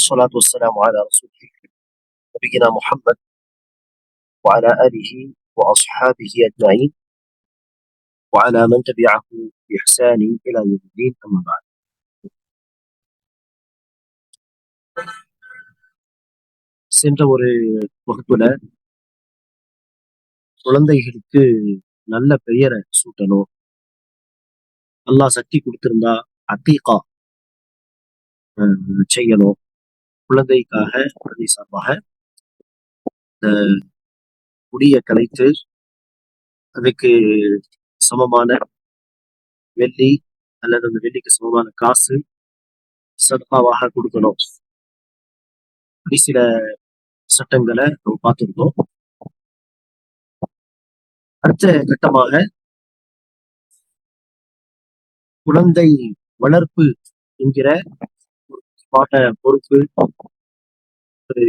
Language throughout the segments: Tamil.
والصلاة والسلام على رسول نبينا محمد وعلى آله وأصحابه أجمعين وعلى من تبعه بإحسان إلى يوم الدين أما بعد. சென்ற ஒரு வகுப்புல குழந்தைகளுக்கு நல்ல பெயரை சூட்டணும், அல்லாஹ் சக்தி கொடுத்திருந்தா அத்தீகா செய்யணும், குழந்தைக்காக குழந்தை சார்பாக முடிய கலைத்து அதுக்கு சமமான வெள்ளி அல்லது அந்த வெள்ளிக்கு சமமான காசு சதகாவாக கொடுக்கணும். இப்படி சில சட்டங்களை நம்ம பார்த்துருந்தோம். அடுத்த கட்டமாக குழந்தை வளர்ப்பு என்கிற பாட்ட பொறுப்பு, ஒரு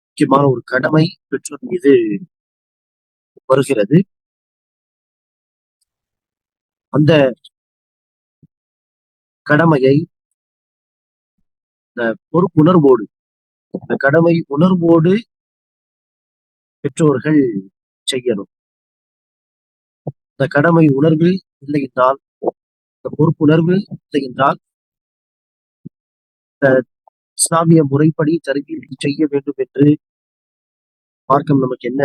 முக்கியமான ஒரு கடமை பெற்றோர் மீது வருகிறது. அந்த கடமையை இந்த பொறுப்புணர்வோடு, இந்த கடமை உணர்வோடு பெற்றோர்கள் செய்யணும். இந்த கடமை உணர்வு இல்லை என்றால், இந்த பொறுப்புணர்வு இல்லை என்றால், இந்த இஸ்லாமிய முறைப்படி தர்பீத் செய்ய வேண்டும் என்று மார்க்கம் நமக்கு என்ன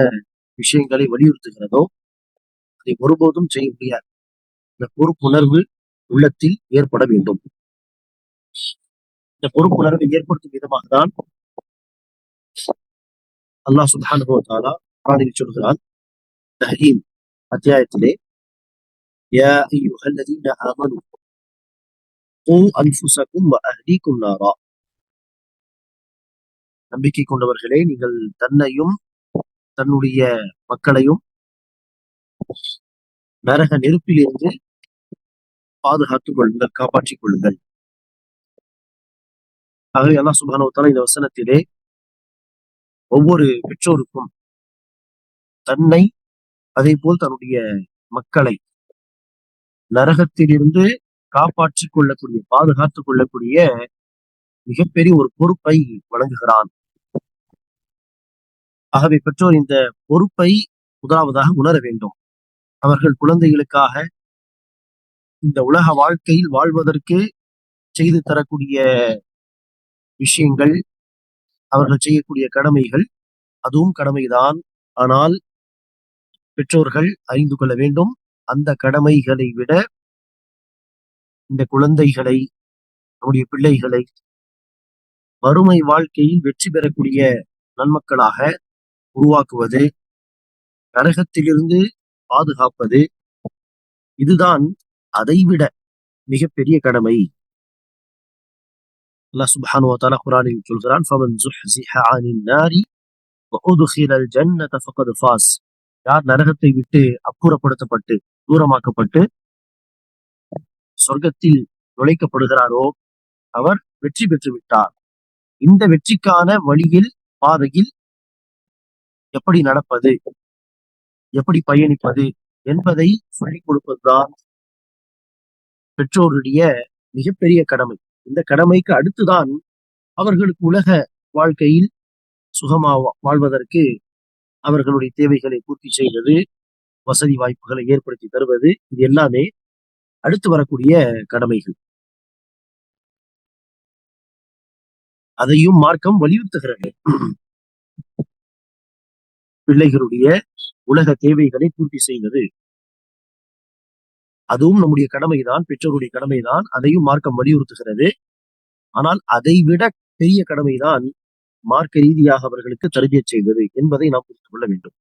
விஷயங்களை வலியுறுத்துகிறதோ அதை ஒருபோதும் செய்ய முடியாது. இந்த பொறுப்புணர்வு உள்ளத்தில் ஏற்பட வேண்டும். இந்த பொறுப்புணர்வை ஏற்படுத்தும் விதமாக தான் அல்லாஹ் சுப்ஹானஹு வ தஆலா குர்ஆனில் சொல்கிறான், தஹ்ரீம் அத்தியாயத்திலே, யா அய்யுஹல்லதீன ஆமனூ கூ அன்ஃபுஸகும் வ அஹ்லீகும் நாரா, நம்பிக்கை கொண்டவர்களே, நீங்கள் தன்னையும் தன்னுடைய மக்களையும் நரக நெருப்பிலிருந்து பாதுகாத்துக் கொள்ளுங்கள், காப்பாற்றிக் கொள்ளுங்கள். ஆகவே அல்லாஹ் சுப்ஹானஹு வ தஆலா இந்த வசனத்திலே ஒவ்வொரு பெற்றோருக்கும் தன்னை, அதே போல் தன்னுடைய மக்களை நரகத்திலிருந்து காப்பாற்றிக் கொள்ளக்கூடிய, பாதுகாத்துக் கொள்ளக்கூடிய மிகப்பெரிய ஒரு பொறுப்பை வழங்குகிறான். ஆகவே பெற்றோர் இந்த பொறுப்பை முதலாவதாக உணர வேண்டும். அவர்கள் குழந்தைகளுக்காக இந்த உலக வாழ்க்கையில் வாழ்வதற்கு செய்து தரக்கூடிய விஷயங்கள், அவர்கள் செய்யக்கூடிய கடமைகள், அதுவும் கடமைதான். ஆனால் பெற்றோர்கள் அறிந்து கொள்ள வேண்டும், அந்த கடமைகளை விட இந்த குழந்தைகளை, நம்முடைய பிள்ளைகளை வறுமை வாழ்க்கையில் வெற்றி பெறக்கூடிய நன்மக்களாக உருவாக்குவது, நரகத்திலிருந்து பாதுகாப்பது, இதுதான் அதைவிட மிகப்பெரிய கடமை. அல்லாஹ் சுப்ஹானஹு வ தஆலா குர்ஆனில் சொல்கிறான், ஃபமன் ஸுஹ்ஸிஹ அனின் நாரி வ உத்கிலல் ஜன்னத ஃபகத் ஃபாஸ், யார் நரகத்தை விட்டு அப்புறப்படுத்தப்பட்டு தூரமாக்கப்பட்டு சொர்க்கத்தில் நுழைக்கப்படுகிறாரோ அவர் வெற்றி பெற்று விட்டார். இந்த வெற்றிக்கான வழியில், பாதையில் எப்படி நடப்பது, எப்படி பயணிப்பது என்பதை சொல்லிக் கொடுப்பதுதான் பெற்றோருடைய மிகப்பெரிய கடமை. இந்த கடமைக்கு அடுத்துதான் அவர்களுக்கு உலக வாழ்க்கையில் சுகமா வாழ்வதற்கு அவர்களுடைய தேவைகளை பூர்த்தி செய்வது, வசதி வாய்ப்புகளை ஏற்படுத்தி தருவது, இது எல்லாமே அடுத்து வரக்கூடிய கடமைகள். அதையும் மார்க்கம் வலியுறுத்துகிறது. பிள்ளைகளுடைய உலக தேவைகளை பூர்த்தி செய்வது, அதுவும் நம்முடைய கடமைதான், பெற்றோருடைய கடமைதான். அதையும் மார்க்கம் வலியுறுத்துகிறது. ஆனால் அதைவிட பெரிய கடமைதான் மார்க்க ரீதியாக அவர்களுக்கு தர்பியத் செய்வது என்பதை நாம் புரிந்து கொள்ள வேண்டும்.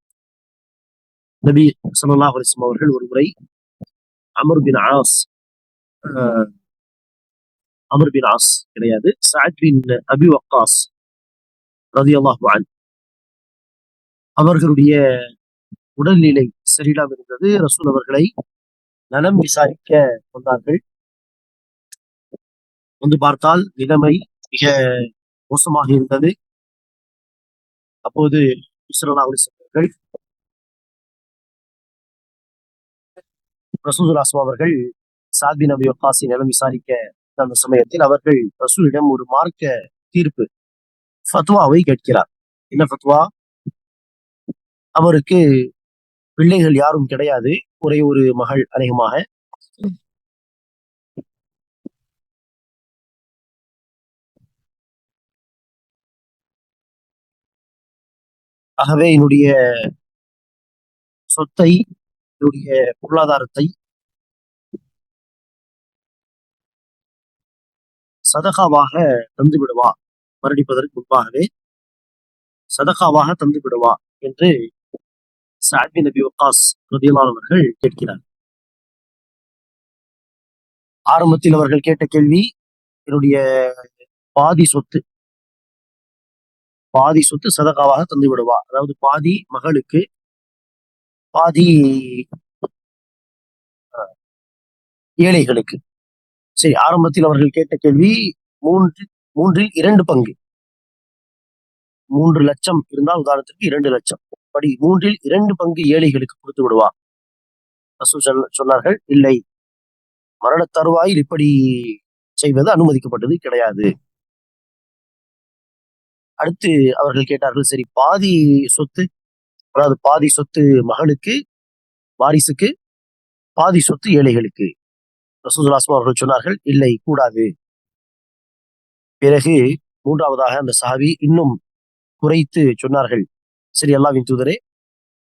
நபி ஸல்லல்லாஹு அலைஹி வஸல்லம் அவர்கள் ஒரு முறை அம்ர் பின் ஆஸ் கிடையாது, சஅத் பின் அபி வக்காஸ் ரலியல்லாஹு அன்ஹு அவர்களுடைய உடல்நிலை சரியில்லாமல் இருந்தது. ரசூல் அவர்களை நலம் விசாரிக்க வந்தார்கள். வந்து பார்த்தால் நிலைமை மிக மோசமாக இருந்தது. அப்போது ஸல்லல்லாஹு அலைஹி வஸல்லம் அவர்கள், ரசூலுல்லாஹி ஸல்லல்லாஹு அவர்கள் சஅத் பின் அபி வக்காஸை நலம் விசாரிக்க அந்த சமயத்தில் அவர்கள் ரசூலிடம் ஒரு மார்க்க தீர்ப்பு ஃபத்வாவை கேட்கிறார். என்ன ஃபத்வா? அவருக்கு பிள்ளைகள் யாரும் கிடையாது, ஒரே ஒரு மகள் அநேகமாக. ஆகவே என்னுடைய சொத்தை, என்னுடைய பொருளாதாரத்தை சதகாவாக தந்து விடுவா, மரணிப்பதற்கு முன்பாகவே சதகாவாக தந்து விடுவா என்று சஅத் பின் அபி வக்காஸ் ரலியல்லாஹு அவர்கள் கேட்கிறார். ஆரம்பத்தில் அவர்கள் கேட்ட கேள்வி, என்னுடைய பாதி சொத்து சதகாவாக தந்து விடுவா, அதாவது பாதி மகளுக்கு, பாதி ஏழைகளுக்கு. சரி, ஆரம்பத்தில் அவர்கள் கேட்ட கேள்வி மூன்றில் 2 பங்கு. 3 லட்சம் இருந்தால் உதாரணத்திற்கு 2 லட்சம், படி 3இல் 2 பங்கு ஏழைகளுக்கு கொடுத்து விடுவா. ரசூல் சொன்னார்கள், இல்லை, மரண தருவாயில் இப்படி செய்வது அனுமதிக்கப்பட்டது கிடையாது. அடுத்து அவர்கள் கேட்டார்கள், சரி பாதி சொத்து, அதாவது பாதி சொத்து மகளுக்கு, வாரிசுக்கு, பாதி சொத்து ஏழைகளுக்கு. ரசூலுல்லாஹி ஸல்லல்லாஹு அலைஹி அவர்கள் சொன்னார்கள், இல்லை, கூடாது. பிறகு மூன்றாவதாக அந்த சஹாபி இன்னும் குறைத்து சொன்னார்கள், சரி அல்லாஹ்வின் தூதரே,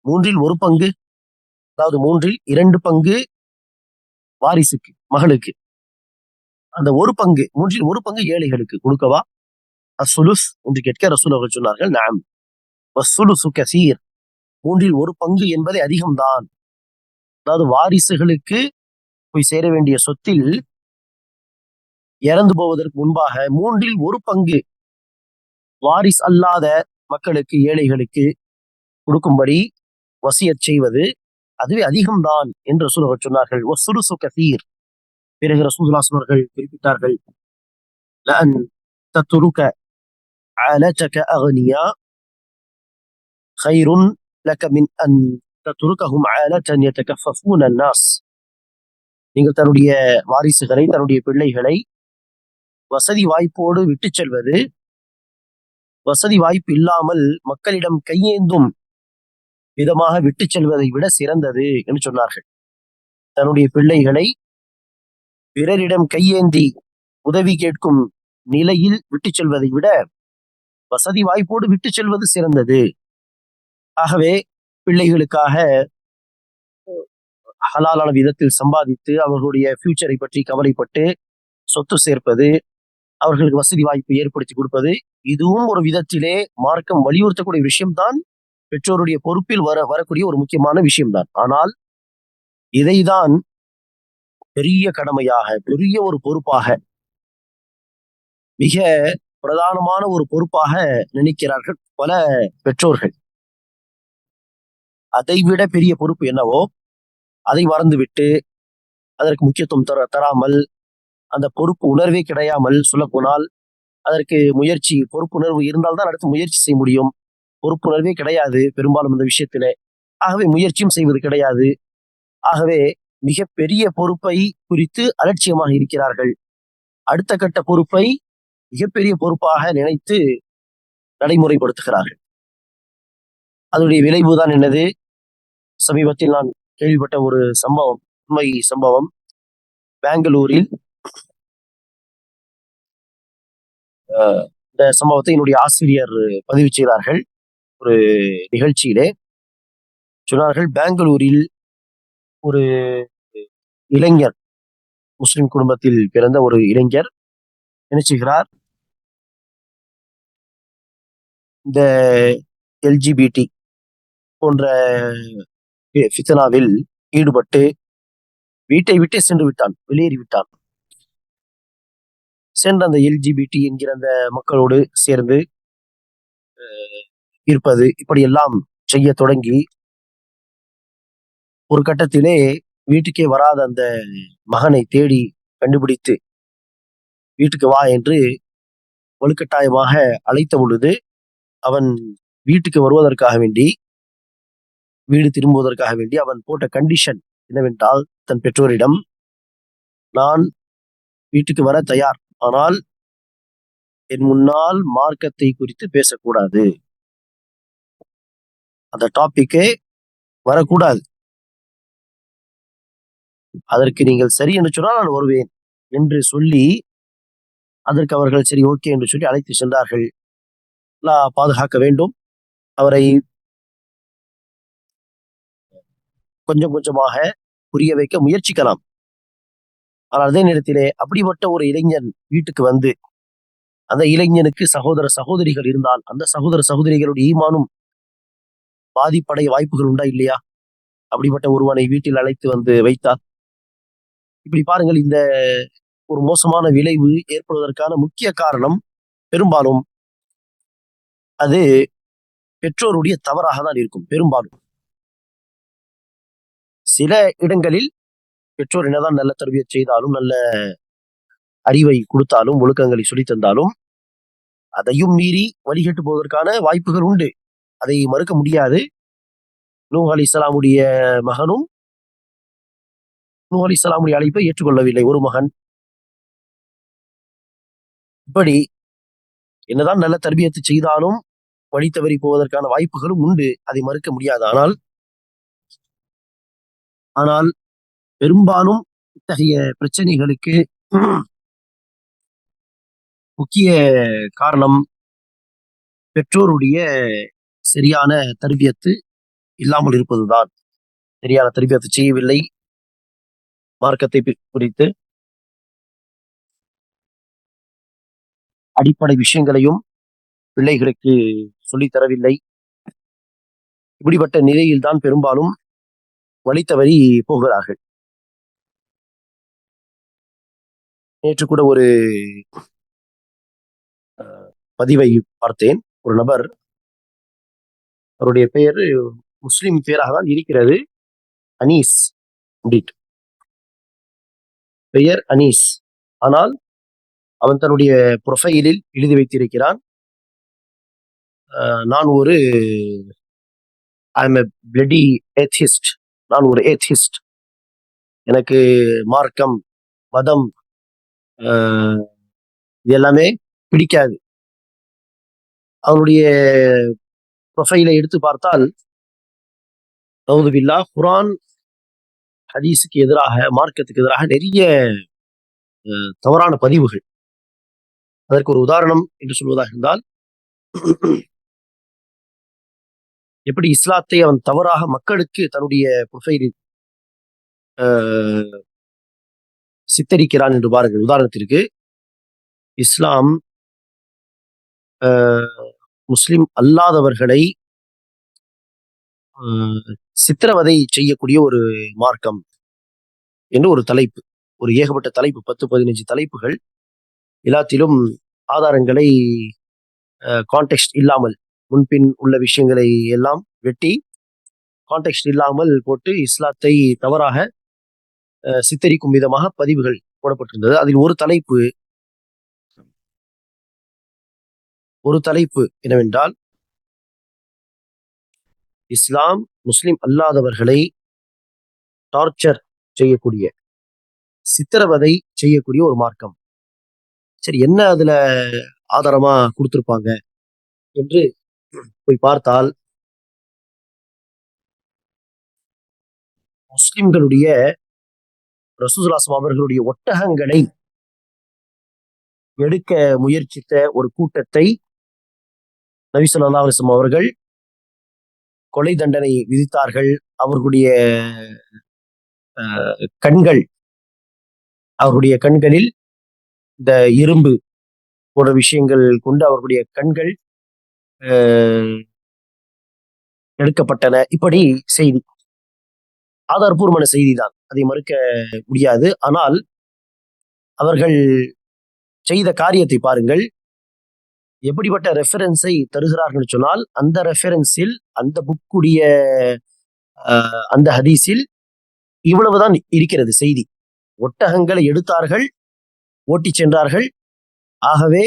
3இல் 1 பங்கு, அதாவது 3இல் 2 பங்கு வாரிசுக்கு, மகளுக்கு, அந்த 1 பங்கு, 3இல் 1 பங்கு ஏழைகளுக்கு கொடுக்கவா? அஸ்ஸுலுஸ் என்று கேட்க ரசூல் அவர்கள் சொன்னார்கள், நஅம் வஸ்ஸுலுசு கஸீர், 3இல் 1 பங்கு என்பதை அதிகம்தான். அதாவது வாரிசுகளுக்கு போய் சேர வேண்டிய சொத்தில் இறந்து போவதற்கு முன்பாக 3இல் 1 பங்கு வாரிஸ் அல்லாத மக்களுக்கு, ஏழைகளுக்கு கொடுக்கும்படி வசியத் செய்வது அதுவே அதிகம்தான் என்று ரசூல் அவர்கள் சொன்னார்கள். வஸ்ஸுலுசு கஸீர். பிறகு ரசூலுல்லாஹி அவர்கள் குறிப்பிட்டார்கள், லஅன் தத்ருக ஆலதக அக்னியா خير لك من أن تتركهم عالة يتكففون الناس. நீங்கள் தன்னுடைய வாரிசுகளை, தன்னுடைய பிள்ளைகளை வசதி வாய்ப்போடு விட்டு செல்வது, வசதி வாய்ப்பு இல்லாமல் மக்களிடம் கையேந்தும் விதமாக விட்டு செல்வதை விட சிறந்தது என்று சொன்னார்கள். தன்னுடைய பிள்ளைகளை பிறரிடம் கையேந்தி உதவி கேட்கும் நிலையில் விட்டு செல்வதை விட வசதி வாய்ப்போடு விட்டு செல்வது சிறந்தது. ஆகவே பிள்ளைகளுக்காக ஹலாலான விதத்தில் சம்பாதித்து அவர்களுடைய ஃபியூச்சரை பற்றி கவலைப்பட்டு சொத்து சேர்ப்பது, அவர்களுக்கு வசதி வாய்ப்பு ஏற்படுத்தி கொடுப்பது, இதுவும் ஒரு விதத்திலே மார்க்கம் வலியுறுத்தக்கூடிய விஷயம்தான், பெற்றோருடைய பொறுப்பில் வரக்கூடிய ஒரு முக்கியமான விஷயம்தான். ஆனால் இதைதான் பெரிய கடமையாக, பெரிய ஒரு பொறுப்பாக, மிக பிரதானமான ஒரு பொறுப்பாக நினைக்கிறார்கள் பல பெற்றோர்கள். அதைவிட பெரிய பொறுப்பு என்னவோ அதை மறந்துவிட்டு, அதற்கு முக்கியத்துவம் தராமல், அந்த பொறுப்பு உணர்வே கிடையாமல், சொல்ல போனால் அதற்கு பொறுப்புணர்வு இருந்தால்தான் அடுத்து முயற்சி செய்ய முடியும். பொறுப்புணர்வே கிடையாது பெரும்பாலும் இந்த விஷயத்திலே. ஆகவே முயற்சியும் செய்வது கிடையாது. ஆகவே மிக பெரிய பொறுப்பை குறித்து அலட்சியமாக இருக்கிறார்கள். அடுத்த கட்ட பொறுப்பை மிகப்பெரிய பொறுப்பாக நினைத்து நடைமுறைப்படுத்துகிறார்கள். அதனுடைய விளைவுதான் என்னது? சமீபத்தில் நான் கேள்விப்பட்ட ஒரு சம்பவம், உண்மை சம்பவம். பெங்களூரில் இந்த சம்பவத்தை என்னுடைய ஆசிரியர் பதிவு செய்தார்கள். ஒரு நிகழ்ச்சியிலே சொன்னார்கள், பெங்களூரில் ஒரு இளைஞர், முஸ்லிம் குடும்பத்தில் பிறந்த ஒரு இளைஞர் என்ன செய்கிறார், இந்த எல்ஜிபிடி போன்ற ஃபித்னாவில் ஈடுபட்டு வீட்டை விட்டே சென்று விட்டான், வெளியேறி விட்டான். சென்ற அந்த எல்ஜிபிடி என்கிற அந்த மக்களோடு சேர்ந்து இருப்பது, இப்படியெல்லாம் செய்ய தொடங்கி ஒரு கட்டத்திலே வீட்டுக்கே வராத அந்த மகனை தேடி கண்டுபிடித்து வீட்டுக்கு வா என்று வலுக்கட்டாயமாக அழைத்த பொழுது, அவன் வீட்டுக்கு வருவதற்காக வேண்டி, வீடு திரும்புவதற்காக வேண்டி அவன் போட்ட கண்டிஷன் என்னவென்றால், தன் பெற்றோரிடம், நான் வீட்டுக்கு வர தயார், ஆனால் என் முன்னால் மார்க்கத்தை குறித்து பேசக்கூடாது, அந்த டாபிக்கே வரக்கூடாது. அதற்கு நீங்கள் சரி என்று சொன்னால் நான் வருவேன் என்று சொல்லி அதற்கு அவர்கள் சரி ஓகே என்று சொல்லி அழைத்து சென்றார்கள். அல்லாஹ் பாதுகாக்க வேண்டும். அவரை கொஞ்சம் கொஞ்சமாக புரிய வைக்க முயற்சிக்கலாம். ஆனால் அதே நேரத்திலே அப்படிப்பட்ட ஒரு இளைஞன் வீட்டுக்கு வந்து அந்த இளைஞனுக்கு சகோதர சகோதரிகள் இருந்தால் அந்த சகோதர சகோதரிகளுடைய ஈமானும் பாதிப்படைய வாய்ப்புகள் உண்டா இல்லையா? அப்படிப்பட்ட ஒருவனை வீட்டில் அழைத்து வந்து வைத்தார். இப்படி பாருங்கள், இந்த ஒரு மோசமான விளைவு ஏற்படுவதற்கான முக்கிய காரணம் பெரும்பாலும் அது பெற்றோருடைய தவறாக தான் இருக்கும். பெரும்பாலும் சில இடங்களில் பெற்றோர் என்னதான் நல்ல தர்பியத் செய்தாலும், நல்ல அறிவை கொடுத்தாலும், ஒழுக்கங்களை சொல்லித் தந்தாலும், அதையும் மீறி வழிகட்டு போவதற்கான வாய்ப்புகள் உண்டு. அதை மறுக்க முடியாது. நூஹ் அலைஹிஸ்ஸலாமுடைய மகனும் நூஹ் அலைஹிஸ்ஸலாமுடைய அழைப்பை ஏற்றுக்கொள்ளவில்லை, ஒரு மகன். இப்படி என்னதான் நல்ல தர்பியத்து செய்தாலும் வழி தவறி போவதற்கான வாய்ப்புகளும் உண்டு. அதை மறுக்க முடியாது. ஆனால் பெரும்பாலும் இத்தகைய பிரச்சனைகளுக்கு முக்கிய காரணம் பெற்றோருடைய சரியான தர்பியத்து இல்லாமல் இருப்பதுதான். சரியான தர்பியத்து செய்யவில்லை. மார்க்கத்தை குறித்து அடிப்படை விஷயங்களையும் பிள்ளைகளுக்கு சொல்லித் தரவில்லை. இப்படிப்பட்ட நிலையில்தான் பெரும்பாலும் வழி தவறி போகிறார்கள். நேற்று கூட ஒரு பதிவை பார்த்தேன். ஒரு நபர், அவருடைய பெயர் முஸ்லிம் பெயராக தான் இருக்கிறது, அனீஸ் அப்படின்ட்டு பெயர் அனீஸ். ஆனால் அவன் தன்னுடைய ப்ரொஃபைலில் எழுதி வைத்திருக்கிறான், நான் ஒரு பிளடி ஏத்திஸ்ட், நான் ஒரு ஏத்திஸ்ட், எனக்கு மார்க்கம் மதம் இது எல்லாமே பிடிக்காது. அவனுடைய ப்ரொஃபைலை எடுத்து பார்த்தால் நவுது பில்லாஹ் குர்ஆன் ஹதீஸுக்கு எதிராக, மார்க்கத்துக்கு எதிராக நிறைய தவறான பதிவுகள். அதற்கு ஒரு உதாரணம் என்று சொல்வதாக இருந்தால், எப்படி இஸ்லாத்தை அவன் தவறாக மக்களுக்கு தன்னுடைய ப்ரொஃபைலில் சித்தரிக்கிறான் என்று பாருங்கள். உதாரணத்திற்கு, இஸ்லாம் முஸ்லிம் அல்லாதவர்களை சித்திரவதை செய்யக்கூடிய ஒரு மார்க்கம் என்று ஒரு தலைப்பு, ஒரு ஏகப்பட்ட தலைப்பு, 10-15 தலைப்புகள். எல்லாத்திலும் ஆதாரங்களை கான்டெக்ஸ்ட் இல்லாமல், முன்பின் உள்ள விஷயங்களை எல்லாம் வெட்டி கான்டெக்ஸ்ட் இல்லாமல் போட்டு இஸ்லாத்தை தவறாக சித்தரிக்கும் விதமாக பதிவுகள் போடப்பட்டிருந்தது. அதில் ஒரு தலைப்பு என்னவென்றால், இஸ்லாம் முஸ்லிம் அல்லாதவர்களை டார்ச்சர் செய்யக்கூடிய, சித்திரவதை செய்யக்கூடிய ஒரு மார்க்கம். சரி, என்ன அதுல ஆதாரமா கொடுத்திருப்பாங்க என்று போய் பார்த்தால், முஸ்லிம்களுடைய ரசூலுல்லாஹி ஸல்லல்லாஹு அலைஹி வஸல்லம் அவர்களுடைய ஒட்டகங்களை எடுக்க முயற்சித்த ஒரு கூட்டத்தை நபி ஸல்லல்லாஹு அலைஹி வஸல்லம் அவர்கள் கொலை தண்டனை விதித்தார்கள். அவர்களுடைய கண்களில் இந்த இரும்பு போன்ற விஷயங்கள் கொண்டு அவர்களுடைய கண்கள் எடுக்கப்பட்டன. இப்படி செய்தி, ஆதாரபூர்வமான செய்தி தான், அதை மறுக்க முடியாது. ஆனால் அவர்கள் செய்த காரியத்தை பாருங்கள். எப்படிப்பட்ட ரெஃபரன்ஸை தருகிறார்கள் சொன்னால், அந்த ரெஃபரன்ஸில், அந்த புக்குடைய அந்த ஹதீஸில் இவ்வளவுதான் இருக்கிறது செய்தி. ஒட்டகங்களை எடுத்தார்கள், ஓட்டி சென்றார்கள். ஆகவே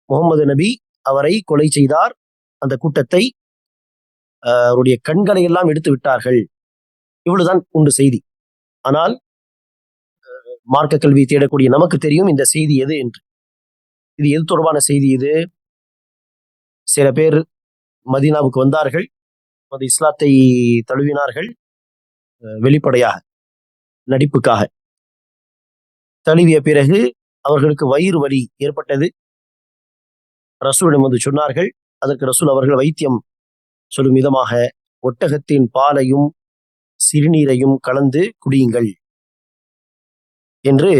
முகமது நபி அவரை கொலை செய்தார். அந்த கூட்டத்தை அவருடைய கண்களை எல்லாம் எடுத்து விட்டார்கள். இவ்வளவுதான் உண்டு செய்தி. ஆனால் மார்க்க கல்வி தேடக்கூடிய நமக்கு தெரியும் இந்த செய்தி எது என்று. இது எது தொடர்பான செய்தி? இது சில பேர் மதீனாவுக்கு வந்தார்கள், அது இஸ்லாத்தை தழுவினார்கள், வெளிப்படையாக நடிப்புக்காக. தழுவிய பிறகு அவர்களுக்கு வயிறு வலி ஏற்பட்டது. ரசூலிடம் வந்து சொன்னார்கள். அதற்கு ரசூல் அவர்கள் வைத்தியம் சொல்லும் விதமாக ஒட்டகத்தின் பாலையும் சிறுநீரையும் கலந்து குடியுங்கள் என்று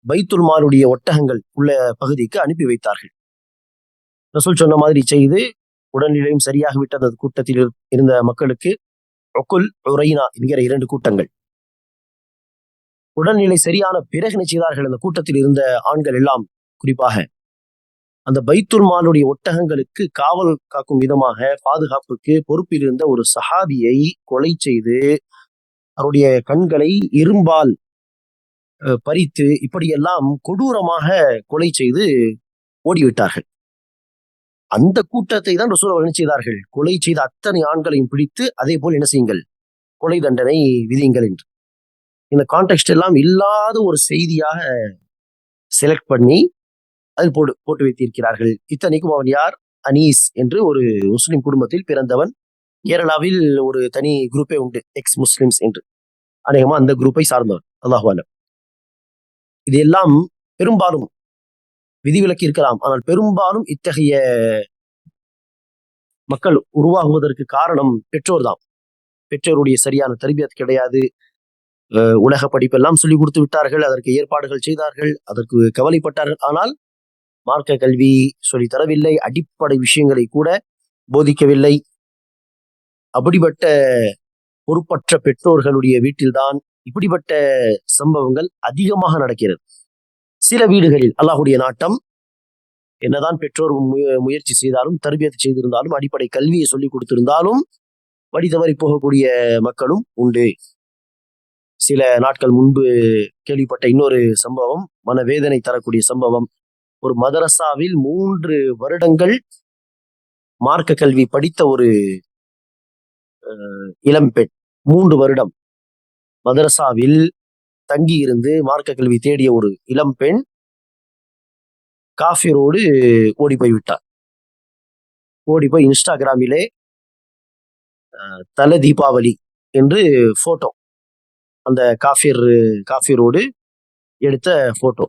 பைத்துல் மாலுடைய ஒட்டகங்கள் உள்ள பகுதிக்கு அனுப்பி வைத்தார்கள். ரசூல் சொன்ன மாதிரி செய்து உடல்நிலையும் சரியாக விட்டது. கூட்டத்தில் இருந்த மக்களுக்கு ஒக்குல் உரைனா என்கிற 2 கூட்டங்கள். உடல்நிலை சரியான பிறகு என்ன செய்தார்கள்? அந்த கூட்டத்தில் இருந்த ஆண்கள் எல்லாம் குறிப்பாக அந்த பைத்துல் மாலுடைய ஒட்டகங்களுக்கு காவல் காக்கும் விதமாக பாதுகாப்புக்கு பொறுப்பில் இருந்த ஒரு சஹாபியை கொலை செய்து அவருடைய கண்களை இரும்பால் பறித்து இப்படியெல்லாம் கொடூரமாக கொலை செய்து ஓடிவிட்டார்கள். அந்த கூட்டத்தை தான் ரசூல் அவர்கள் என்ன செய்தார்கள்? கொலை செய்த அத்தனை ஆண்களையும் பிடித்து அதே போல் என்ன செய்யுங்கள், கொலை தண்டனை விதியுங்கள் என்று. இந்த கான்டெக்ட் எல்லாம் இல்லாத ஒரு செய்தியாக செலக்ட் பண்ணி அதில் போட்டு வைத்திருக்கிறார்கள். இத்தனைக்கும் அவன் யார்? அனீஸ் என்று ஒரு முஸ்லிம் குடும்பத்தில் பிறந்தவன். கேரளாவில் ஒரு தனி குரூப்பே உண்டு, எக்ஸ் முஸ்லிம்ஸ் என்று. அநேகமா அந்த குரூப்பை சார்ந்தவன். அல்லாஹு அலம். இது எல்லாம் பெரும்பாலும் விதிவிலக்கு இருக்கலாம், ஆனால் பெரும்பாலும் இத்தகைய மக்கள் உருவாகுவதற்கு காரணம் பெற்றோர் தான். பெற்றோருடைய சரியான தர்பியத் கிடையாது. உலக படிப்பெல்லாம் சொல்லிக் கொடுத்து விட்டார்கள், அதற்கு ஏற்பாடுகள் செய்தார்கள், அதற்கு கவலைப்பட்டார்கள். ஆனால் மார்க்க கல்வி சொல்லி தரவில்லை, அடிப்படை விஷயங்களை கூட போதிக்கவில்லை. அப்படிப்பட்ட பொறுப்பற்ற பெற்றோர்களுடைய வீட்டில்தான் இப்படிப்பட்ட சம்பவங்கள் அதிகமாக நடக்கிறது. சில வீடுகளில் அல்லாஹுடைய நாட்டம், என்னதான் பெற்றோர் முயற்சி செய்தாலும், தர்பியத்தை செய்திருந்தாலும், அடிப்படை கல்வியை சொல்லிக் கொடுத்திருந்தாலும் வழி தவறி போகக்கூடிய மக்களும் உண்டு. சில நாட்கள் முன்பு கேள்விப்பட்ட இன்னொரு சம்பவம், மனவேதனை தரக்கூடிய சம்பவம். ஒரு மதரசாவில் 3 வருடங்கள் மார்க்க கல்வி படித்த ஒரு இளம்பெண், 3 வருடம் மதரசாவில் தங்கி இருந்து மார்க்க கல்வி தேடிய ஒரு இளம்பெண் காஃபிரோடு ஓடி போய் விட்டார். ஓடி போய் இன்ஸ்டாகிராமிலே தல தீபாவளி என்று போட்டோ, அந்த காஃபிரோடு எடுத்த போட்டோ.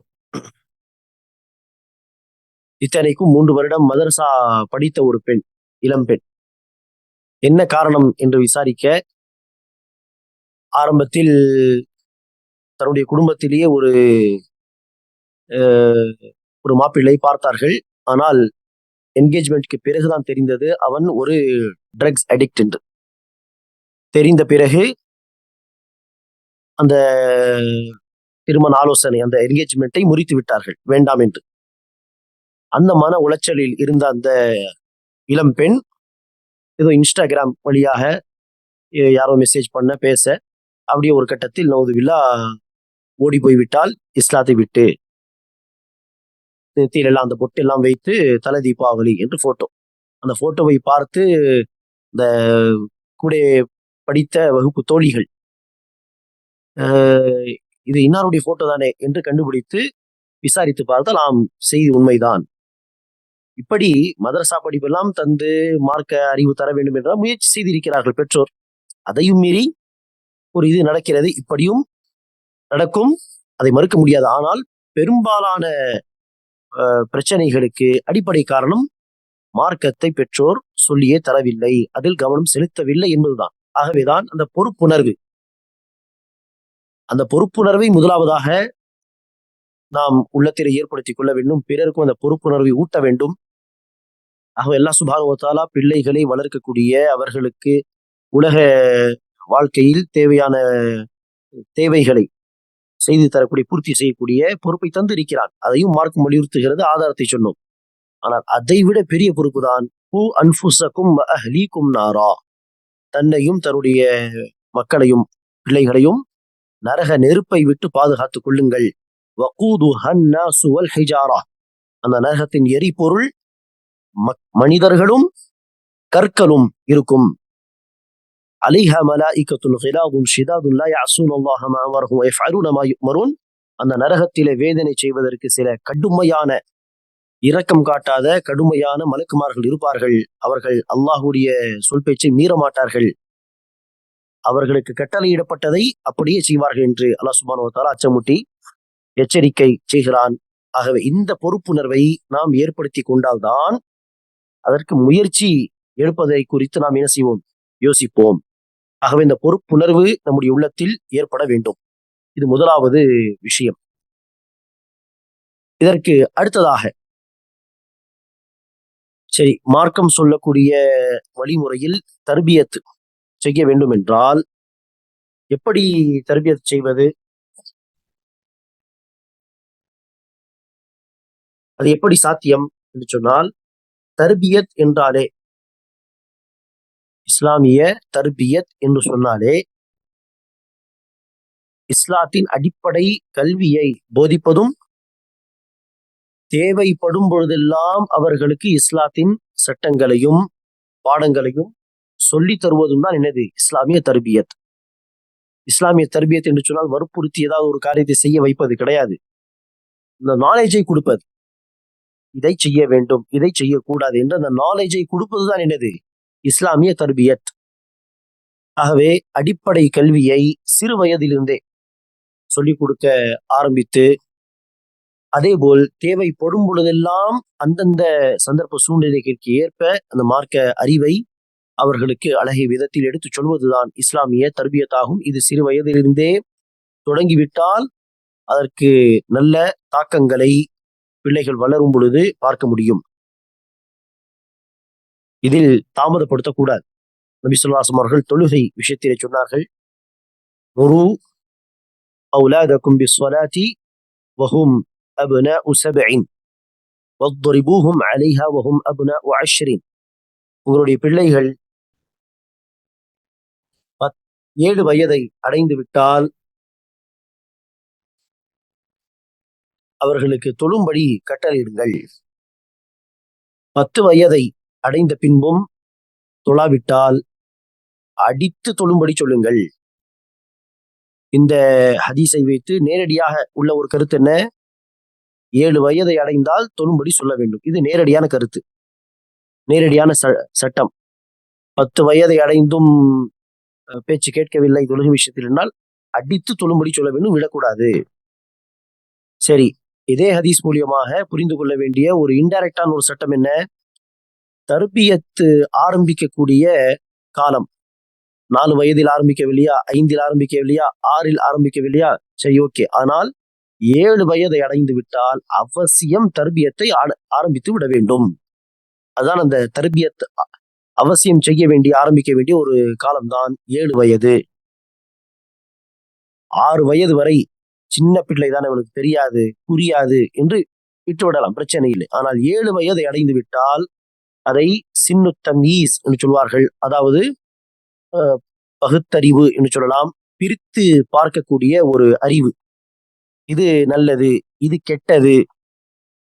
இத்தனைக்கும் 3 வருடம் மதரசா படித்த ஒரு பெண், இளம்பெண். என்ன காரணம் என்று விசாரிக்க, ஆரம்பத்தில் தன்னுடைய குடும்பத்திலேயே ஒரு மாப்பிள்ளை பார்த்தார்கள். ஆனால் என்கேஜ்மெண்ட்க்கு பிறகுதான் தெரிந்தது அவன் ஒரு ட்ரக்ஸ் அடிக்ட் என்று. தெரிந்த பிறகு அந்த திருமண ஆலோசனை, அந்த என்கேஜ்மெண்ட்டை முறித்து விட்டார்கள், வேண்டாம் என்று. அந்த மன உளைச்சலில் இருந்த அந்த இளம் பெண் ஏதோ இன்ஸ்டாகிராம் வழியாக யாரோ மெசேஜ் பண்ண பேச, அப்படியே ஒரு கட்டத்தில் நவுதுபில்லா ஓடி போய்விட்டால் இஸ்லாத்தை விட்டு. நெத்தியிலெல்லாம் அந்த பொட்டு எல்லாம் வைத்து தல தீபாவளி என்று போட்டோ. அந்த போட்டோவை பார்த்து இந்த கூட படித்த வகுப்பு தோழிகள், இது இன்னாருடைய போட்டோ தானே என்று கண்டுபிடித்து விசாரித்து பார்த்தால் ஆம், செய்தி உண்மைதான். இப்படி மதரசா படிப்பெல்லாம் தந்து மார்க்க அறிவு தர வேண்டும் என்ற முயற்சி செய்திருக்கிறார்கள் பெற்றோர். அதையும் மீறி ஒரு இது நடக்கிறது. இப்படியும் நடக்கும், அதை மறுக்க முடியாது. ஆனால் பெரும்பாலான பிரச்சனைகளுக்கு அடிப்படை காரணம் மார்க்கத்தை பெற்றோர் சொல்லியே தரவில்லை, அதில் கவனம் செலுத்தவில்லை என்பதுதான். ஆகவேதான் அந்த பொறுப்புணர்வை முதலாவதாக நாம் உள்ளத்திலே ஏற்படுத்திக் கொள்ள வேண்டும். பிறருக்கும் அந்த பொறுப்புணர்வை ஊட்ட வேண்டும். ஆக அல்லாஹ் சுப்ஹானஹு வ தஆலா பிள்ளைகளை வளர்க்கக்கூடிய, அவர்களுக்கு உலக வாழ்க்கையில் தேவையான தேவைகளை செய்து தரக்கூடிய, பூர்த்தி செய்யக்கூடிய பொறுப்பை தந்திருக்கிறான். அதையும் மார்க்கம் வலியுறுத்துகிறது, ஆதாரத்தை சொன்னோம். ஆனால் அதை விட பெரிய பொறுப்பு தான் அன்ஃபுஸக்கும் வ அஹ்லீக்கும் நாரா, தன்னையும் தன்னுடைய மக்களையும் பிள்ளைகளையும் நரக நெருப்பை விட்டு பாதுகாத்துக் கொள்ளுங்கள். வகூதுஹா அன்னாஸு வல் ஹிஜாரா, அந்த நரகத்தின் எரிபொருள் மனிதர்களும் கற்களும் இருக்கும். அலைஹா மலாயிகத்துன் கிலாதுன் ஷிதாதுன் லா யஅஸூன அல்லாஹ மா அமரஹும் வ யஃஅலூன மா யுமரூன். அந்த நரகத்திலே வேதனை செய்வதற்கு சில கடுமையான இரக்கம் காட்டாத கடுமையான மலக்குமார்கள் இருப்பார்கள். அவர்கள் அல்லாஹுடைய சொல் பேச்சை மீற மாட்டார்கள். அவர்களுக்கு கட்டளையிடப்பட்டதை அப்படியே செய்வார்கள் என்று அல்லாஹ் சுப்ஹானஹு வ தஆலா அச்சமூட்டி எச்சரிக்கை செய்கிறான். ஆகவே இந்த பொறுப்புணர்வை நாம் ஏற்படுத்தி கொண்டால்தான் அதற்கு முயற்சி எடுப்பதை குறித்து நாம் என்ன செய்வோம், யோசிப்போம். ஆகவே இந்த பொறுப்புணர்வு நம்முடைய உள்ளத்தில் ஏற்பட வேண்டும். இது முதலாவது விஷயம். இதற்கு அடுத்ததாக, சரி, மார்க்கம் சொல்லக்கூடிய வழிமுறையில் தர்பியத் செய்ய வேண்டும் என்றால் எப்படி தர்பியத் செய்வது, அது எப்படி சாத்தியம் என்று சொன்னால், தர்பியத் என்றாலே, இஸ்லாமிய தர்பியத் என்று சொன்னாலே இஸ்லாத்தின் அடிப்படை கல்வியை போதிப்பதும், தேவைப்படும் பொழுதெல்லாம் அவர்களுக்கு இஸ்லாத்தின் சட்டங்களையும் பாடங்களையும் சொல்லி தருவதும் தான் என்னது இஸ்லாமிய தர்பியத். இஸ்லாமிய தர்பியத் என்று சொன்னால் வற்புறுத்தி ஏதாவது ஒரு காரியத்தை செய்ய வைப்பது கிடையாது. இந்த நாலேஜை கொடுப்பது, இதை செய்ய வேண்டும், இதை செய்யக்கூடாது என்ற அந்த நாலேஜை கொடுப்பதுதான் என்னது இஸ்லாமிய தர்பியத். ஆகவே அடிப்படை கல்வியை சிறு வயதிலிருந்தே சொல்லிக் கொடுக்க ஆரம்பித்து, அதேபோல் தேவைப்படும் பொழுதெல்லாம் அந்தந்த சந்தர்ப்ப சூழ்நிலைகளுக்கு ஏற்ப அந்த மார்க்க அறிவை அவர்களுக்கு அழகிய விதத்தில் எடுத்துச் சொல்வதுதான் இஸ்லாமிய தர்பியத்தாகும். இது சிறு வயதிலிருந்தே தொடங்கிவிட்டால் அதற்கு நல்ல தாக்கங்களை பிள்ளைகள் வளரும் பொழுது பார்க்க முடியும். இதில் தாமதப்படுத்தக்கூடாது. நபி ஸல்லல்லாஹு அலைஹி வஸல்லம் அவர்கள் தொழுகை விஷயத்திலே சொன்னார்கள், முரு அவுலாதக்கும் பிஸ்ஸலாத்தி வஹும் அப்னாஉ சப்இன் வத்ரிபூஹும் அலைஹா வஹும் அப்னாஉ அஷ்ரின். உங்களுடைய பிள்ளைகள் 7 வயதை அடைந்து விட்டால் அவர்களுக்கு தொழும்படி கட்டளையிடுங்கள். 10 வயதை அடைந்த பின்பும் தொழாவிட்டால் அடித்து தொழும்படி சொல்லுங்கள். இந்த ஹதீஸை வைத்து நேரடியாக உள்ள ஒரு கருத்து என்ன, 7 வயதை அடைந்தால் தொழும்படி சொல்ல வேண்டும். இது நேரடியான கருத்து, நேரடியான சட்டம். 10 வயதை அடைந்தும் பேச்சு கேட்கவில்லை தொழுகை விஷயத்தில் என்றால் அடித்து தொழும்படி சொல்ல வேண்டும், விடக்கூடாது. சரி, இதே ஹதீஸ் மூலியமாக புரிந்து கொள்ள வேண்டிய ஒரு இன்டைரக்டான ஒரு சட்டம் என்ன, தர்பியத்து ஆரம்பிக்கக்கூடிய காலம் 4 வயதில் ஆரம்பிக்கவில்லையா, 5இல் ஆரம்பிக்கவில்லையா, 6இல் ஆரம்பிக்கவில்லையா, சரி, ஓகே. ஆனால் 7 வயதை அடைந்து விட்டால் அவசியம் தர்பியத்தை ஆரம்பித்து விட வேண்டும். அதுதான் அந்த தர்பியத் அவசியம் செய்ய வேண்டிய ஆரம்பிக்க வேண்டிய ஒரு காலம்தான் 7 வயது. 6 வயது வரை சின்ன பிள்ளை தான், அவனுக்கு தெரியாது புரியாது என்று விட்டுவிடலாம், பிரச்சனை இல்லை. ஆனால் 7 வயதை அடைந்து விட்டால் அதை சின்னு தமீஸ் என்று சொல்வார்கள். அதாவது பகுத்தறிவு என்று சொல்லலாம், பிரித்து பார்க்கக்கூடிய ஒரு அறிவு. இது நல்லது, இது கெட்டது,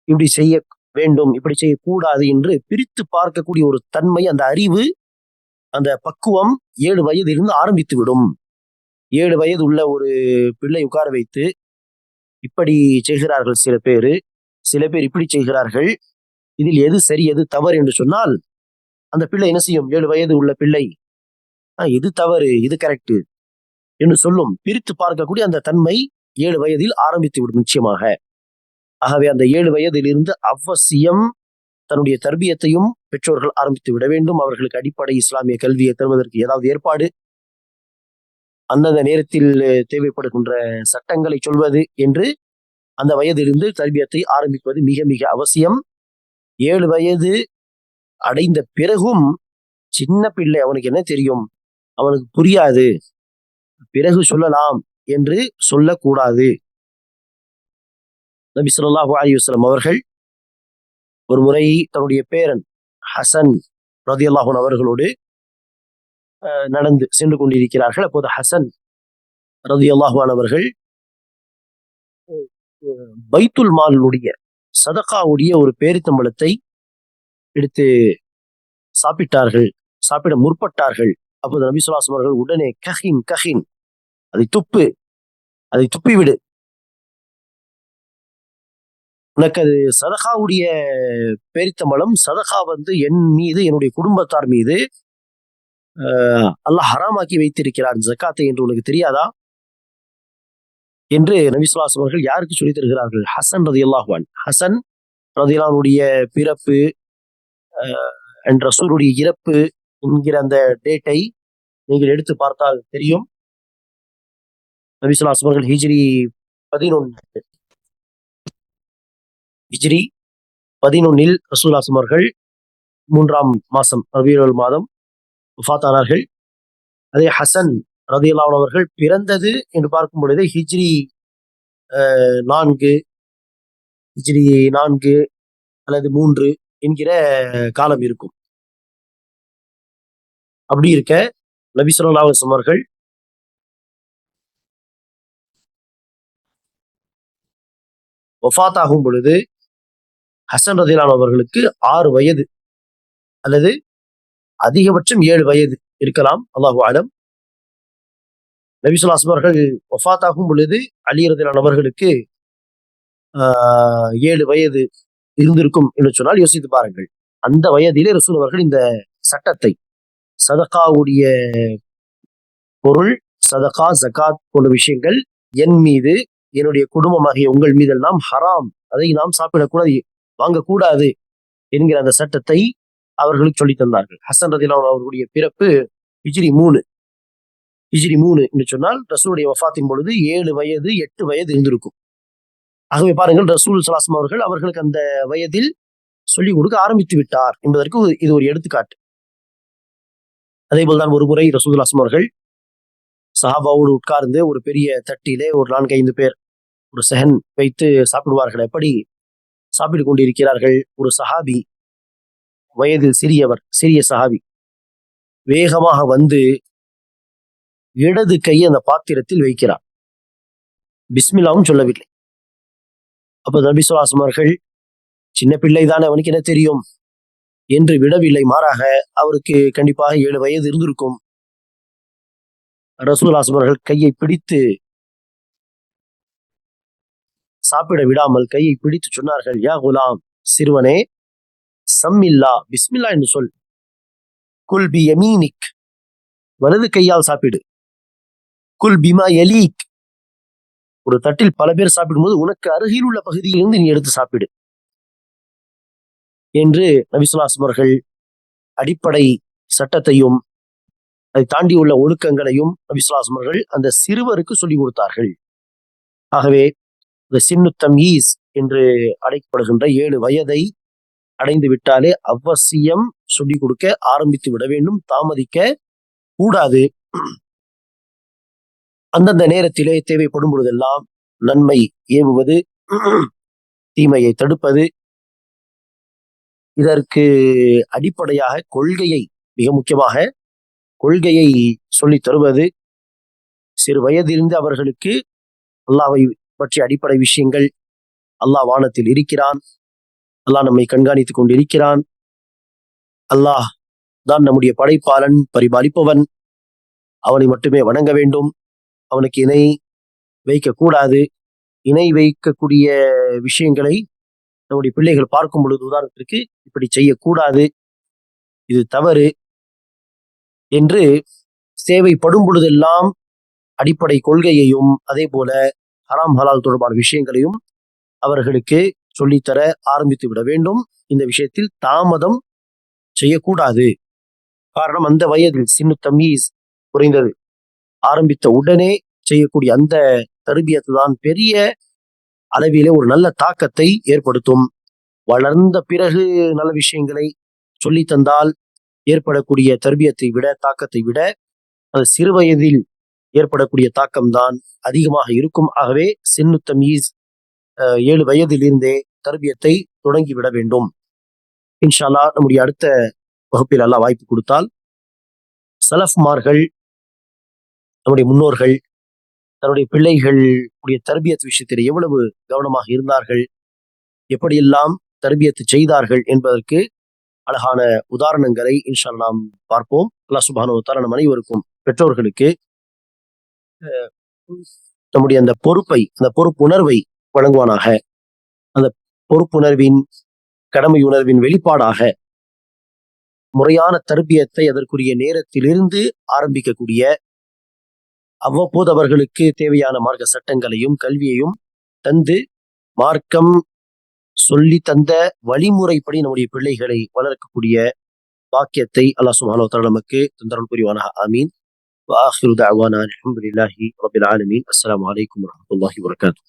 இப்படி செய்ய வேண்டும், இப்படி செய்யக்கூடாது என்று பிரித்து பார்க்கக்கூடிய ஒரு தன்மை, அந்த அறிவு, அந்த பக்குவம் 7 வயதிலிருந்து ஆரம்பித்து விடும். 7 வயது உள்ள ஒரு பிள்ளை உட்கார வைத்து இப்படி செய்கிறார்கள் சில பேர் இப்படி செய்கிறார்கள், இதில் எது சரி எது தவறு என்று சொன்னால் அந்த பிள்ளை என்ன செய்யும், 7 வயது உள்ள பிள்ளை இது தவறு இது கரெக்ட் என்று சொல்லும். பிரித்து பார்க்கக்கூடிய அந்த தன்மை 7 வயதில் ஆரம்பித்து விடும் நிச்சயமாக. ஆகவே அந்த 7 வயதிலிருந்து அவசியம் தன்னுடைய தர்பியத்தையும் பெற்றோர்கள் ஆரம்பித்து விட வேண்டும். அவர்களுக்கு அடிப்படை இஸ்லாமிய கல்வியை தருவதற்கு ஏதாவது ஏற்பாடு, அந்தந்த நேரத்தில் தேவைப்படுகின்ற சட்டங்களை சொல்வது என்று அந்த வயதிலிருந்து தர்பியத்தை ஆரம்பிப்பது மிக மிக அவசியம். 7 வயது அடைந்த பிறகும் சின்ன பிள்ளை, அவனுக்கு என்ன தெரியும், அவனுக்கு புரியாது, பிறகு சொல்லலாம் என்று சொல்லக்கூடாது. நபி ஸல்லல்லாஹு அலைஹி வஸல்லம் அவர்கள் ஒரு முறை தன்னுடைய பேரன் ஹசன் ரலியல்லாஹு அன்ஹு அவர்களோடு நடந்து சென்று கொண்டிருக்கிறார்கள். அப்போது ஹசன் ரலியல்லாஹு அன்ஹு அவர்கள் பைத்துல் மாலுடைய சதகாவுடைய ஒரு பேரித்தம்பழத்தை எடுத்து சாப்பிட முற்பட்டார்கள். அப்போது நபி ஸல்லல்லாஹு அலைஹி வஸல்லம் அவர்கள் உடனே கஹின் அதை துப்பிவிடு உனக்கு அது சதகாவுடைய பேரித்தம்பளம், சதகா என் மீது, என்னுடைய குடும்பத்தார் மீது அல்லாஹ் ஹராமாக்கி வைத்திருக்கிறான் ஜக்காத்தை என்று உனக்கு தெரியாதா என்று நபி ஸல்லல்லாஹு அலைஹி வஸல்லம் அவர்கள் யாருக்கு சொல்லித் தருகிறார்கள்? ஹசன் ரலியல்லாஹு அன்ஹு. ஹசன் ரலியல்லாஹுடைய பிறப்பு அண்ட் ரசூலுடைய இறப்பு என்கிற அந்த டேட்டை நீங்கள் எடுத்து பார்த்தால் தெரியும். நபி ஸல்லல்லாஹு அலைஹி வஸல்லம் அவர்கள் ஹிஜ்ரி 11 ஹிஜ்ரி 11 ரசூலுல்லாஹி ஸல்லல்லாஹு அலைஹி வஸல்லம் அவர்கள் 3ஆம் மாசம் ரபியுல் மாதம் வஃபாத்தானார்கள். அதே ஹசன் ரலியல்லாஹு அன்ஹு அவர்கள் பிறந்தது என்று பார்க்கும் பொழுது ஹிஜ்ரி 4 ஹிஜ்ரி 4 அல்லது 3 என்கிற காலம் இருக்கும். அப்படி இருக்க நபி ஸல்லல்லாஹு அலைஹி வஸல்லம் அவர்கள் வஃபாத்தாகும் பொழுது ஹசன் ரலியல்லாஹு அன்ஹு அவர்களுக்கு 6 வயது அல்லது அதிகபட்சம் 7 வயது இருக்கலாம், அல்லாஹு அலம். நபி ஸல்லல்லாஹு அலைஹி வஸல்லம் அவர்கள் வஃபாத்தாகும் பொழுது அலி ரலியல்லாஹு அன்ஹு அவர்களுக்கு 7 வயது இருந்திருக்கும் என்று சொன்னால் யோசித்து பாருங்கள். அந்த வயதிலே ரசூல் அவர்கள் இந்த சட்டத்தை, சதகாவுடைய பொருள், சதகா, ஜகாத் போன்ற விஷயங்கள் என் மீது, என்னுடைய குடும்பமாகிய உங்கள் மீதெல்லாம் ஹராம், அதை நாம் சாப்பிடக்கூடாது, வாங்கக்கூடாது என்கிற அந்த சட்டத்தை அவர்களுக்கு சொல்லித் தந்தார்கள். ஹசன் ரலியல்லாஹு அன்ஹு அவர்களுடைய பிறப்பு ஹிஜ்ரி 3 என்று சொன்னால் ரசூலுடைய வஃபாத்தின் பொழுது 7 வயது 8 வயது இருந்திருக்கும். ஆகவே பாருங்கள், ரசூல் ஸல்லல்லாஹு அலைஹி வஸல்லம் அவர்களுக்கு அந்த வயதில் சொல்லிக் கொடுக்க ஆரம்பித்து விட்டார் என்பதற்கு இது ஒரு எடுத்துக்காட்டு. அதே போல்தான் ஒரு முறை ரசூலுல்லாஹி ஸல்லல்லாஹு அலைஹி வஸல்லம் அவர்கள் சஹாபாவோடு உட்கார்ந்து ஒரு பெரிய தட்டிலே ஒரு 4-5 பேர் ஒரு செஹன் வைத்து சாப்பிடுவார்கள். எப்படி சாப்பிட்டுக் கொண்டிருக்கிறார்கள். ஒரு சஹாபி, வயதில் சிறிய சஹாபி வேகமாக வந்து இடது கையை அந்த பாத்திரத்தில் வைக்கிறார். பிஸ்மில்லாவும் சொல்லவில்லை. அப்ப நபி ஸல்லல்லாஹு அலைஹி வஸல்லம் அவர்கள், சின்ன பிள்ளைதானே, அவனுக்கு என்ன தெரியும் என்று விடவில்லை. மாறாக அவருக்கு கண்டிப்பாக 7 வயது இருந்திருக்கும். ரசூலுல்லாஹி ஸல்லல்லாஹு அலைஹி வஸல்லம் அவர்கள் கையை பிடித்து, சாப்பிட விடாமல் கையை பிடித்து சொன்னார்கள், யா குலாம், சிறுவனே, சம்மில்லா, பிஸ்மில்லா என்று சொல். குல் பி யமீனிக், வலது கையால் சாப்பிடு. குல் பிமா யலீக், ஒரு தட்டில் பல பேர் சாப்பிடும்போது உனக்கு அருகில் உள்ள பகுதியிலிருந்து நீ எடுத்து சாப்பிடு என்று நபி ஸல்லல்லாஹு அலைஹி வஸல்லம் அவர்கள் அடிப்படை சட்டத்தையும் அதை தாண்டி உள்ள ஒழுக்கங்களையும் நபி ஸல்லல்லாஹு அலைஹி வஸல்லம் அவர்கள் அந்த சிறுவருக்கு சொல்லிக் கொடுத்தார்கள். ஆகவே இந்த சின்னு தம்யீஸ் என்று அழைக்கப்படுகின்ற 7 வயதை அடைந்து விட்டாலே அவசியம் சொல்லிக் கொடுக்க ஆரம்பித்து விட வேண்டும், தாமதிக்க கூடாது. அந்தந்த நேரத்திலே தேவைப்படும் பொழுதெல்லாம் நன்மை ஏவுவது, தீமையை தடுப்பது, இதற்கு அடிப்படையாக கொள்கையை, மிக முக்கியமாக கொள்கையை சொல்லித் தருவது, சிறு வயதிலிருந்து அவர்களுக்கு அல்லாஹ்வை பற்றிய அடிப்படை விஷயங்கள், அல்லாஹ் வானத்தில் இருக்கிறான், அல்லாஹ் நம்மை கண்காணித்துக் கொண்டிருக்கிறான், அல்லாஹ் தான் நம்முடைய படைப்பாளன், பரிபாலிப்பவன், அவனை மட்டுமே வணங்க வேண்டும், அவனுக்கு இணை வைக்கக்கூடாது, இணை வைக்கக்கூடிய விஷயங்களை நம்முடைய பிள்ளைகள் பார்க்கும் பொழுது, உதாரணத்திற்கு இப்படி செய்யக்கூடாது, இது தவறு என்று தேவைப்படும் பொழுதெல்லாம் அடிப்படை கொள்கையையும் அதே போல ஹராம் ஹலால் தொடர்பான விஷயங்களையும் அவர்களுக்கு சொல்லித்தர ஆரம்பித்து விட வேண்டும். இந்த விஷயத்தில் தாமதம் செய்யக்கூடாது. காரணம், அந்த வயதில் சின்னு தமீஸ் குறைந்தது ஆரம்பித்த உடனே செய்யக்கூடிய அந்த தர்பியத்து தான் பெரிய அளவிலே ஒரு நல்ல தாக்கத்தை ஏற்படுத்தும். வளர்ந்த பிறகு நல்ல விஷயங்களை சொல்லி தந்தால் ஏற்படக்கூடிய தர்பியத்தை விட, தாக்கத்தை விட, அது சிறு வயதில் ஏற்படக்கூடிய தாக்கம்தான் அதிகமாக இருக்கும். ஆகவே சின்னு தமீஸ் 7 வயதிலிருந்தே தர்பியத்தை தொடங்கிவிட வேண்டும். இன்ஷா அல்லாஹ் நம்முடைய அடுத்த வகுப்பில் அல்லாஹ் வாய்ப்பு கொடுத்தால், சலஃப்மார்கள், நம்முடைய முன்னோர்கள் தன்னுடைய பிள்ளைகள் உடைய தர்பியத் விஷயத்தில் எவ்வளவு கவனமாக இருந்தார்கள், எப்படியெல்லாம் தர்பியத்து செய்தார்கள் என்பதற்கு அழகான உதாரணங்களை இன்ஷா அல்லாஹ் நாம் பார்ப்போம். அல்லாஹ் சுப்ஹானஹு வ தஆலா நம் அனைவருக்கும், பெற்றோர்களுக்கு நம்முடைய அந்த பொறுப்பை, அந்த பொறுப்புணர்வை வழங்குவானாக. அந்த பொறுப்புணர்வின், கடமையுணர்வின் வெளிப்பாடாக முறையான தர்பியத்தை அதற்குரிய நேரத்திலிருந்து ஆரம்பிக்கக்கூடிய, அவ்வப்போது அவர்களுக்கு தேவையான மார்க்க சட்டங்களையும் கல்வியையும் தந்து மார்க்கம் சொல்லி தந்த வழிமுறைப்படி நம்முடைய பிள்ளைகளை வளர்க்கக்கூடிய பாக்கியத்தை அல்லாஹ் சுப்ஹானஹு வ தஆலா நமக்கு தந்தருள் புரிவானாக. ஆமீன். وآخر دعوانا الحمد لله رب العالمين. السلام عليكم ورحمة الله وبركاته.